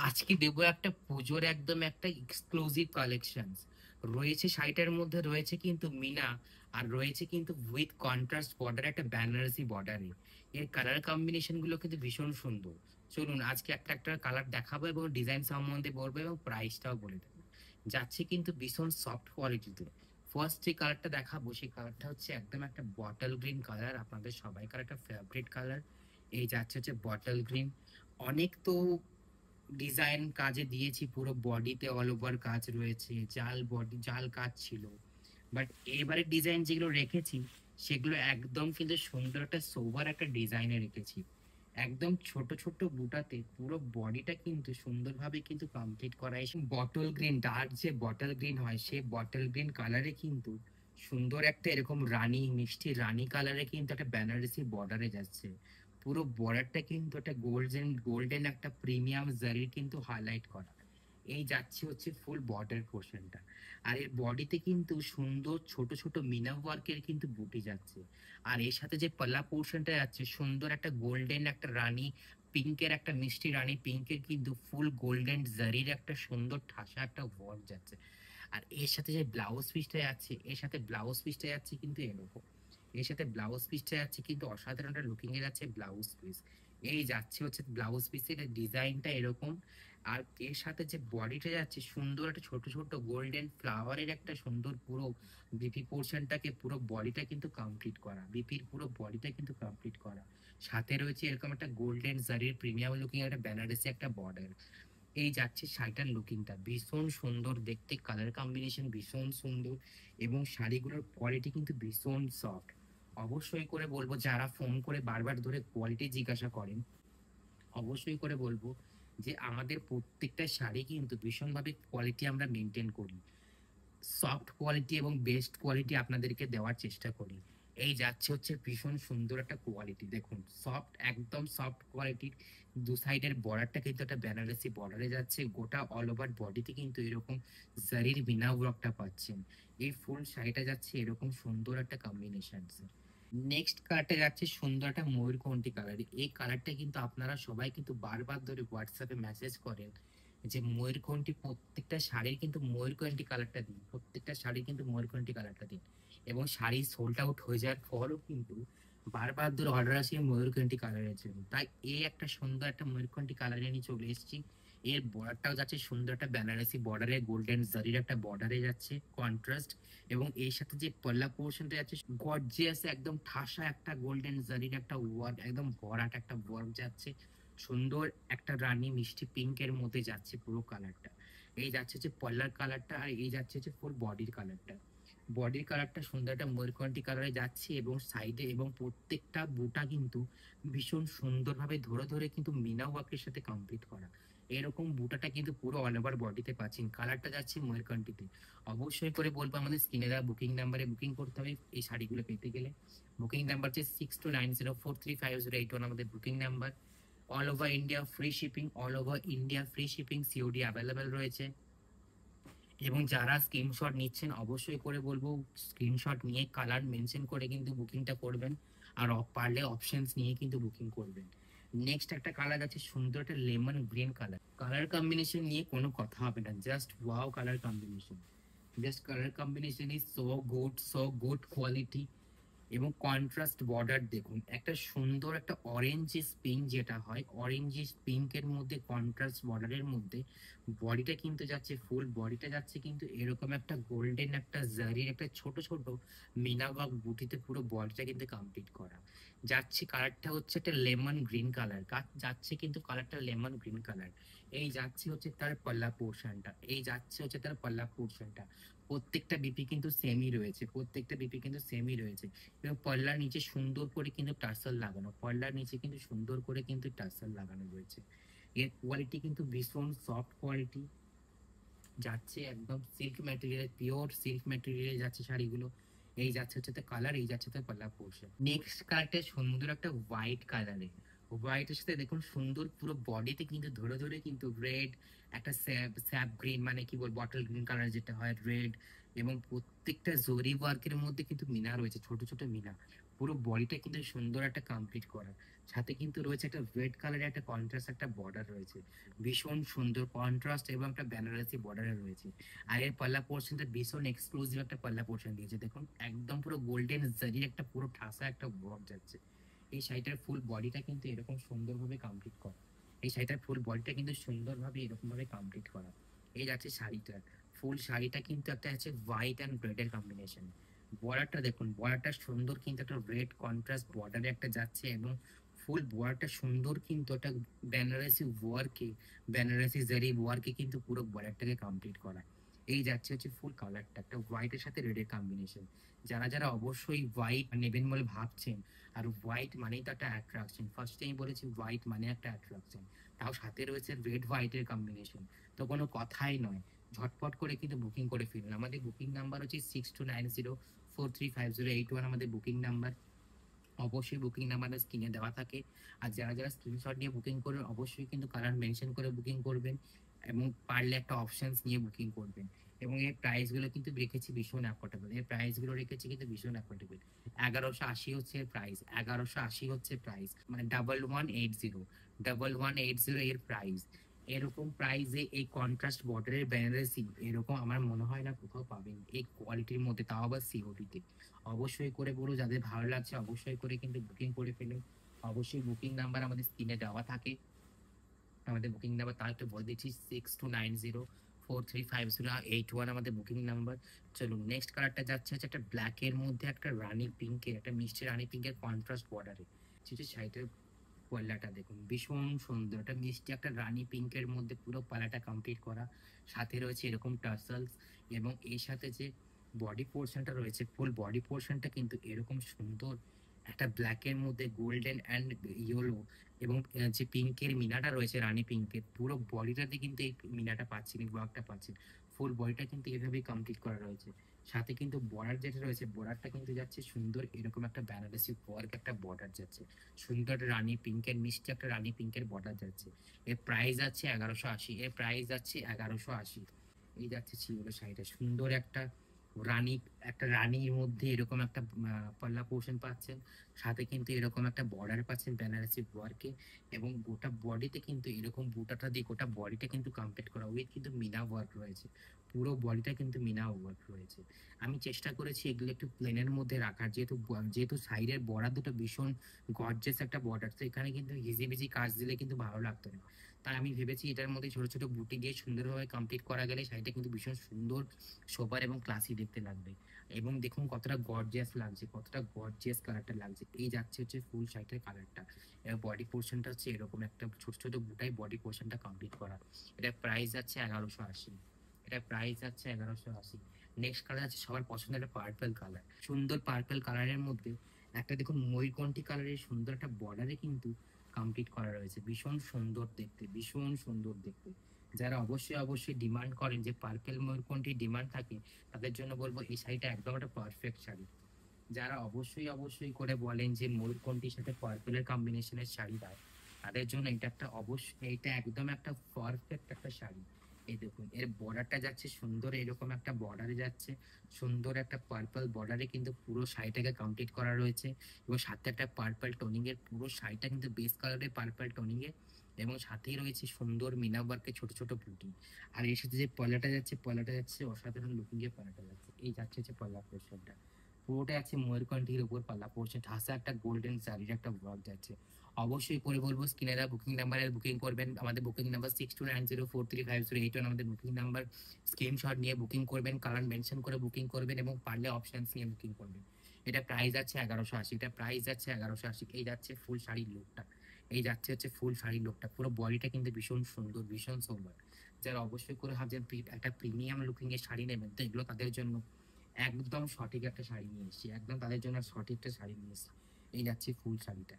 আজকে দেবো একটা পুজোর একদম একটা এক্সক্লুসিভ কালেকশন রয়েছে। শাড়িটার মধ্যে রয়েছে কিন্তু মিনা, আর রয়েছে কিন্তু উইথ কন্ট্রাস্ট বর্ডার, একটা বেনারসি বর্ডারে। এর কালার কম্বিনেশন গুলো কিন্তু ভীষণ সুন্দর। চলুন আজকে একটা একটা কালার দেখাবো এবং ডিজাইন সম্বন্ধে বলবো এবং প্রাইসটাও বলে দেবো। যাচ্ছে কিন্তু ভীষণ সফট কোয়ালিটিতে। ফার্স্ট যে কালারটা দেখাবো সেই কালারটা হচ্ছে একদম একটা বটল গ্রিন কালার, আপনাদের সবাইকার একটা ফেভারিট কালার। এই যাচ্ছে হচ্ছে বটল গ্রিন। অনেক তো ডিজাইন কাজে দিয়েছি, পুরো বডিতে অল ওভার কাজ রয়েছে, জাল বডি জাল কাজ ছিল। বাট এবারে ডিজাইন যেগুলো রেখেছি সেগুলো একদম কিন্তু সুন্দর একটা সোবার একটা ডিজাইনে রেখেছি। একদম ছোট ছোট বুটাতে পুরো বডিটা কিন্তু সুন্দরভাবে কিন্তু কমপ্লিট করা হয়েছে। বটল গ্রিন, ডার্ক যে বটল গ্রিন হয় সে বটল গ্রিন কালারে কিন্তু সুন্দর একটা এরকম রানী, মিষ্টি রানী কালারে কিন্তু একটা বেনারসি বর্ডারে যাচ্ছে। পুরো বর্ডারটা কিন্তু একটা গোল্ডেন গোল্ডেন একটা প্রিমিয়াম জারির কিন্তু হাইলাইট করা। এই যাচ্ছে হচ্ছে ফুল বর্ডার পোর্শনটা। আর এর বডিতে কিন্তু সুন্দর ছোট ছোট মিনা ওয়ার্কের কিন্তু বুটি যাচ্ছে। আর এর সাথে যে পাল্লা পোর্শনটা যাচ্ছে সুন্দর একটা গোল্ডেন একটা রানী পিঙ্কের, একটা মিষ্টি রানী পিঙ্কের কিন্তু ফুল গোল্ডেন জারির একটা সুন্দর ঠাসা একটা ওয়ার্ক যাচ্ছে। আর এর সাথে যে ব্লাউজ পিসটা যাচ্ছে, এর সাথে ব্লাউজ পিসটা যাচ্ছে কিন্তু এরকম। এর সাথে ব্লাউজ পিসটা যাচ্ছে কিন্তু অসাধারণ একটা লুকিং এর যাচ্ছে ব্লাউজ পিস। এই যাচ্ছে হচ্ছে ব্লাউজ পিসের ডিজাইনটা এরকম। আর এর সাথে যে বডিটা যাচ্ছে সুন্দর একটা ছোট ছোট গোল্ডেন ফ্লাওয়ারের একটা সুন্দর পুরো বিপি পোর্শনটাকে পুরো বডিটা কিন্তু কমপ্লিট করা, বিপির পুরো বডিটা কিন্তু কমপ্লিট করা। সাথে রয়েছে এরকম একটা গোল্ডেন জারির প্রিমিয়াম লুকিং একটা বেনারসি একটা বর্ডার। এই যাচ্ছে শাড়িটার লুকিংটা ভীষণ সুন্দর দেখতে, কালার কম্বিনেশন ভীষণ সুন্দর এবং শাড়িগুলোর কোয়ালিটি কিন্তু ভীষণ সফট। অবশ্যই করে বলবো, যারা ফোন করে বারবার ধরে কোয়ালিটি জিজ্ঞাসা করেন, অবশ্যই করে বলবো যে আমাদের প্রত্যেকটা শাড়ি কিন্তু ভীষণভাবে কোয়ালিটি আমরা মেনটেন করি। সফট কোয়ালিটি এবং বেস্ট কোয়ালিটি আপনাদেরকে দেওয়ার চেষ্টা করি। এই যাচ্ছে হচ্ছে ভীষণ সুন্দর একটা কোয়ালিটি, দেখুন সফট, একদম সফট কোয়ালিটির। দু সাইডের বর্ডারটা কিন্তু একটা বেনারসি বর্ডারে যাচ্ছে, গোটা অল ওভার বডিতে কিন্তু এরকম জারির বিনা ওয়ার্কটা পাচ্ছেন। এই ফুল শাড়িটা যাচ্ছে এরকম সুন্দর একটা কম্বিনেশন। নেক্সট কালারটা যাচ্ছে সুন্দর একটা ময়ূরকণ্ঠী কালার। এই কালারটা কিন্তু আপনারা সবাই কিন্তু বারবার ধরে হোয়াটসঅ্যাপে মেসেজ করেন যে ময়ূরকণ্ঠী প্রত্যেকটা শাড়ির কিন্তু ময়ূরকণ্ঠী কালারটা দিন, প্রত্যেকটা শাড়ি কিন্তু ময়ূরকণ্ঠী কালারটা দিন। এবং শাড়ি সোল্ড আউট হয়ে যাওয়ার পরও কিন্তু বারবার ধরে অর্ডার আসে ময়ূরকণ্ঠী কালারের জন্য। তাই এই একটা সুন্দর একটা ময়ূরকণ্ঠী কালারে নিয়ে চলে এসেছি। এর বর্ডারটাও যাচ্ছে সুন্দর একটা বেনারসি বর্ডারে, গোল্ডেন জারির একটা বর্ডারে যাচ্ছে কন্ট্রাস্ট। এবং এর সাথে যে পল্লা পোর্শনটা যাচ্ছে গর্জিয়াস একদম ঠাসা একটা গোল্ডেন জারির একটা ওয়ার্ক, একদম ভরাট একটা ওয়ার্ক যাচ্ছে। সুন্দর একটা রানী মিষ্টি পিঙ্কের মধ্যে যাচ্ছে পুরো কালারটা। এই যাচ্ছে যে পল্লার কালারটা, আর এই যাচ্ছে যে ফুল বডির কালারটা। বডির কালারটা সুন্দর একটা ময়ূরকণ্ঠী কালারে যাচ্ছে এবং সাইডে এবং প্রত্যেকটা বুটা কিন্তু ভীষণ সুন্দরভাবে ধরে ধরে কিন্তু মিনা ওয়ার্কের সাথে কমপ্লিট করা। এরকম বুটাটা কিন্তু পুরো অল ওভার বডিতে পাচ্ছেন। কালারটা যাচ্ছে ময়ূরকণ্ঠীতে। অবশ্যই করে বলবো আমাদের স্ক্রিনে দেওয়া বুকিং নাম্বারে বুকিং করতে হবে এই শাড়িগুলো পেতে গেলে। বুকিং নাম্বার হচ্ছে 6290435081, আমাদের booking number. All over India free shipping, all over India free shipping, COD available রয়েছে। এবং যারা স্ক্রিনশট নিচ্ছেন অবশ্যই করে বলবো স্ক্রিনশট নিয়ে কালার মেনশন করে কিন্তু বুকিংটা করবেন। আর পারলে অপশনস নিয়ে কিন্তু বুকিং করবেন। নেক্সট একটা কালার আছে সুন্দর একটা lemon green colour. Colour combination নিয়ে কোনো কথা হবে না, just wow colour combination. Just colour combination is so good quality. এবং কন্ট্রাস্ট বর্ডার দেখুন, একটা সুন্দর একটা অরেঞ্জিস পিঙ্ক, যেটা হয় অরেঞ্জিস পিঙ্কের মধ্যে কন্ট্রাস্ট বর্ডারের মধ্যে বডিটা কিন্তু যাচ্ছে, ফুল বডিটা যাচ্ছে কিন্তু এরকম একটা গোল্ডেন একটা জারির একটা ছোট ছোট মিনাওয়ার্ক বুটিতে পুরো বডিটা কিন্তু কমপ্লিট করা যাচ্ছে। কালারটা হচ্ছে একটা লেমন গ্রিন কালার, যাচ্ছে কিন্তু কালারটা লেমন গ্রিন কালার। এই যাচ্ছে হচ্ছে তার পাল্লা পোর্শনটা, এই যাচ্ছে হচ্ছে তার পাল্লা পোর্শনটা। প্রত্যেকটা বিপি কিন্তু সেমই রয়েছে, প্রত্যেকটা বিপি কিন্তু সেমই রয়েছে। এবং পল্লার নিচে সুন্দর করে কিন্তু টার্সাল লাগানো, পল্লার নিচে কিন্তু সুন্দর করে কিন্তু টার্সাল লাগানো রয়েছে। এর কোয়ালিটি কিন্তু ভীষণ সফট কোয়ালিটি যাচ্ছে, একদম silk material, pure silk material যাচ্ছে শাড়িগুলো। এই যাচ্ছে হচ্ছে তো কালার, এই যাচ্ছে তো পাল্লা পোর্শন। নেক্সট কালারটা সুন্দর একটা হোয়াইট কালারে। হোয়াইটের সাথে দেখুন সুন্দর পুরো বডিতে কিন্তু ধরে ধরে কিন্তু রেড একটা স্যাপ স্যাপ গ্রিন, মানে কি বল বটল গ্রিন কালার যেটা হয় রেড, এবং প্রত্যেকটা জরি ওয়ার্কের মধ্যে কিন্তু মিনা রয়েছে, ছোট ছোট মিনা। পুরো বডিটা কিন্তু সুন্দর একটা কমপ্লিট করা। সাথে কিন্তু রয়েছে একটা রেড কালারের একটা কন্ট্রাস্ট একটা বর্ডার রয়েছে, ভীষণ সুন্দর কন্ট্রাস্ট এবং একটা বেনারসি বর্ডারে রয়েছে। আর এর পাল্লা পোর্শনটা ভীষণ এক্সক্লুসিভ একটা পাল্লা পোর্শন দিয়েছে, দেখুন একদম পুরো গোল্ডেন জারির একটা পুরো ঠাসা একটা ওয়ার্ক যাচ্ছে। এই শাড়িটার ফুল বডিটা কিন্তু এরকম সুন্দরভাবে কমপ্লিট করা। এই শাড়িটার ফুল বডিটা কিন্তু সুন্দরভাবে এরকম ভাবে কমপ্লিট করা। এই যাচ্ছে শাড়িটা, ফুল শাড়িটা কিন্তু একটা আছে হোয়াইট অ্যান্ড রেড এর কম্বিনেশন। বর্ডারটা দেখুন, বর্ডারটা সুন্দর কিন্তু একটা রেড কন্ট্রাস্ট বর্ডারে একটা যাচ্ছে, এবং ফুল বর্ডারটা সুন্দর কিন্তু একটা বেনারসি ওয়ার্কে, বেনারসি জারি ওয়ার্কে কিন্তু পুরো বর্ডারটাকে কমপ্লিট করা। এই যাচ্ছে হচ্ছে ফুল কালারটা একটা হোয়াইটের সাথে রেডের কম্বিনেশন। যারা যারা অবশ্যই হোয়াইট নেবেন বলে ভাবছেন, আর হোয়াইট মানেই তো একটা অ্যাট্রাকশন, ফার্স্টে আমি বলেছি হোয়াইট মানে একটা অ্যাট্রাকশন, তাও সাথে রয়েছে রেড হোয়াইটের কম্বিনেশন, তো কোনো কথাই নয়। ঝটপট করে কিন্তু বুকিং করে ফেলুন। আমাদের বুকিং নাম্বার হচ্ছে 6290435081, আমাদের বুকিং নাম্বার। অবশ্যই বুকিং নাম্বারটা স্ক্রিনে দেওয়া থাকে। আর যারা যারা স্ক্রিনশট নিয়ে বুকিং করবেন অবশ্যই কিন্তু কালার মেনশন করে বুকিং করবেন, এবং পারলে একটা অপশনস নিয়ে বুকিং করবেন। এবং এর প্রাইসগুলো কিন্তু রেখেছি ভীষণ অ্যাফোর্ডেবল, এর প্রাইসগুলো রেখেছি কিন্তু ভীষণ অ্যাফোর্ডেবল। 1180 হচ্ছে প্রাইস, 1180 হচ্ছে প্রাইস, মানে 1180, 1180 এর প্রাইস। এরকম প্রাইসে এই কন্ট্রাস্ট বর্ডারের বেনারসি এরকম আমার মনে হয় না কোথাও পাবেন এই কোয়ালিটির মধ্যে, তাও আবার সিওডিতে। অবশ্যই করে বলো, যাদের ভালো লাগছে অবশ্যই করে কিন্তু বুকিং করে ফেলুন। অবশ্যই বুকিং নাম্বার আমাদের স্ক্রিনে দেওয়া থাকে, আমাদের বুকিং নাম্বার তার একটু বলে দিচ্ছি, 6290435081 আমাদের বুকিং নাম্বার। চলুন নেক্সট কালারটা যাচ্ছে হচ্ছে একটা ব্ল্যাক এর মধ্যে একটা রানী পিঙ্কের, একটা মিষ্টি রানী পিঙ্কের কন্ট্রাস্ট বর্ডারে। সেটি শাড়িটার পাল্লাটা দেখুন ভীষণ সুন্দর, একটা মিষ্টি একটা রানী পিঙ্কের মধ্যে পুরো পাল্লাটা কমপ্লিট করা। সাথে রয়েছে এরকম টার্সেলস, এবং এর সাথে যে বডি পোর্শনটা রয়েছে ফুল বডি পোর্শনটা কিন্তু এরকম সুন্দর একটা ব্ল্যাকের মধ্যে গোল্ডেন অ্যান্ড ইয়েলো, এবং যে পিঙ্কের মিনাটা রয়েছে রানী পিঙ্কের পুরো বডিটাতে কিন্তু এই মিনাটা পাচ্ছেন, এই ওয়ার্কটা পাচ্ছেন। ফুল বডিটা কিন্তু এভাবেই কমপ্লিট করা রয়েছে। সাথে কিন্তু বর্ডার যেটা রয়েছে বর্ডারটা কিন্তু যাচ্ছে সুন্দর এরকম একটা বেনারসি ওয়ার্ক একটা বর্ডার যাচ্ছে, সুন্দর রানী পিঙ্কের মিষ্টি একটা রানী পিঙ্কের বর্ডার যাচ্ছে। এর প্রাইস আছে 1180, এর প্রাইস আছে 1180। এই যাচ্ছে ছিল শাড়িটা সুন্দর একটা রানী, একটা রানীর মধ্যে এরকম একটা পাল্লা পোর্শন পাচ্ছেন। সাথে কিন্তু এরকম একটা বর্ডার পাচ্ছেন বেনারসি ওয়ার্কে, এবং গোটা বডিতে কিন্তু এরকম বুটাটা দিয়ে গোটা বডিটা কিন্তু কমপ্লিট করা উইথ কিন্তু মিনা ওয়ার্ক রয়েছে, পুরো বডিটা কিন্তু মিনা ওয়ার্ক রয়েছে। আমি চেষ্টা করেছি এগুলো একটু প্লেনের মধ্যে রাখার, যেহেতু যেহেতু সাইডের বর্ডার দুটো ভীষণ গর্জিয়াস একটা বর্ডার, তো এখানে কিন্তু হিজিবিজি কাজ দিলে কিন্তু ভালো লাগতো না। তাই আমি ভেবেছি এটার মধ্যে ছোট ছোট বুটি দিয়ে সুন্দরভাবে কমপ্লিট করা গেলে শাড়িটা কিন্তু ভীষণ সুন্দর, সোবার এবং ক্লাসি দেখতে লাগবে। এবং দেখুন কতটা গর্জিয়াস লাগছে, কতটা গর্জিয়াস কালারটা লাগছে। এই যাচ্ছে হচ্ছে ফুল শাড়িটার কালারটা, এবং বডি পোর্শনটা হচ্ছে এরকম একটা ছোট ছোট বুটাই বডি পোর্শনটা কমপ্লিট করা। এটা প্রাইস যাচ্ছে 1180, এটা প্রাইস যাচ্ছে 1180। নেক্সট কালার আছে সবার পছন্দের একটা পার্পল কালার, সুন্দর পার্পল কালারের মধ্যে একটা দেখুন ময়ূরকণ্ঠী কালারের সুন্দর একটা বর্ডারে কিন্তু কমপ্লিট করা রয়েছে, ভীষণ সুন্দর দেখতে, ভীষণ সুন্দর দেখতে। যারা অবশ্যই অবশ্যই ডিমান্ড করেন যে পার্পেল ময়ূরকণ্ঠী ডিমান্ড থাকে, তাদের জন্য বলবো এই শাড়িটা একদম একটা পারফেক্ট শাড়ি। যারা অবশ্যই অবশ্যই করে বলেন যে ময়ূরকণ্ঠীর সাথে পার্পেলের কম্বিনেশনের শাড়ি দাও, তাদের জন্য এটা একটা অবশ্যই, এটা একদম একটা পারফেক্ট একটা শাড়ি। এই দেখুন এর বর্ডারটা যাচ্ছে সুন্দর এরকম একটা বর্ডারে যাচ্ছে, সুন্দর একটা পার্পল বর্ডারে কিন্তু পুরো শাড়িটাকে কমপ্লিট করা রয়েছে, এবং সাথে একটা পার্পল টোনিং এর পুরো শাড়িটা কিন্তু বেস কালারের পার্পল টোনিং এর, এবং সাথেই রয়েছে সুন্দর মিনা ওয়ার্কের ছোট ছোট বুটি। আর এর সাথে যে পলাটা যাচ্ছে, পলাটা যাচ্ছে অসাধারণ লুকিং এর পলাটা যাচ্ছে। এই যাচ্ছে হচ্ছে পলা পোর্শনটা, পুরোটা আছে ময়ূরকণ্ঠীর উপর পাল্লা পড়ছে, ঠাসা একটা গোল্ডেন শাড়ির একটা ওয়ার্ক যাচ্ছে। অবশ্যই করে বলবো স্ক্রিনেরা বুকিং নাম্বারে বুকিং করবেন, আমাদের বুকিং নাম্বার 6290435081 আমাদের বুকিং নাম্বার। স্ক্রিনশট নিয়ে বুকিং করবেন, কালার মেনশন করে বুকিং করবেন, এবং পারলে অপশনস নিয়ে বুকিং করবেন। এটা প্রাইস আছে 1180, এটা প্রাইস আছে 1180। এই যাচ্ছে ফুল শাড়ির লুকটা, এই যাচ্ছে হচ্ছে ফুল শাড়ির লুকটা, পুরো বডিটা কিন্তু ভীষণ সুন্দর, ভীষণ সুন্দর। যারা অবশ্যই করে ভাবছেন একটা প্রিমিয়াম লুকিং এর শাড়ি নেবেন, তো এগুলো তাদের জন্য একদম সঠিক একটা শাড়ি নিয়ে এসেছি, একদম তাদের জন্য সঠিক একটা শাড়ি নিয়ে এসেছি। এই যাচ্ছে ফুল শাড়িটা।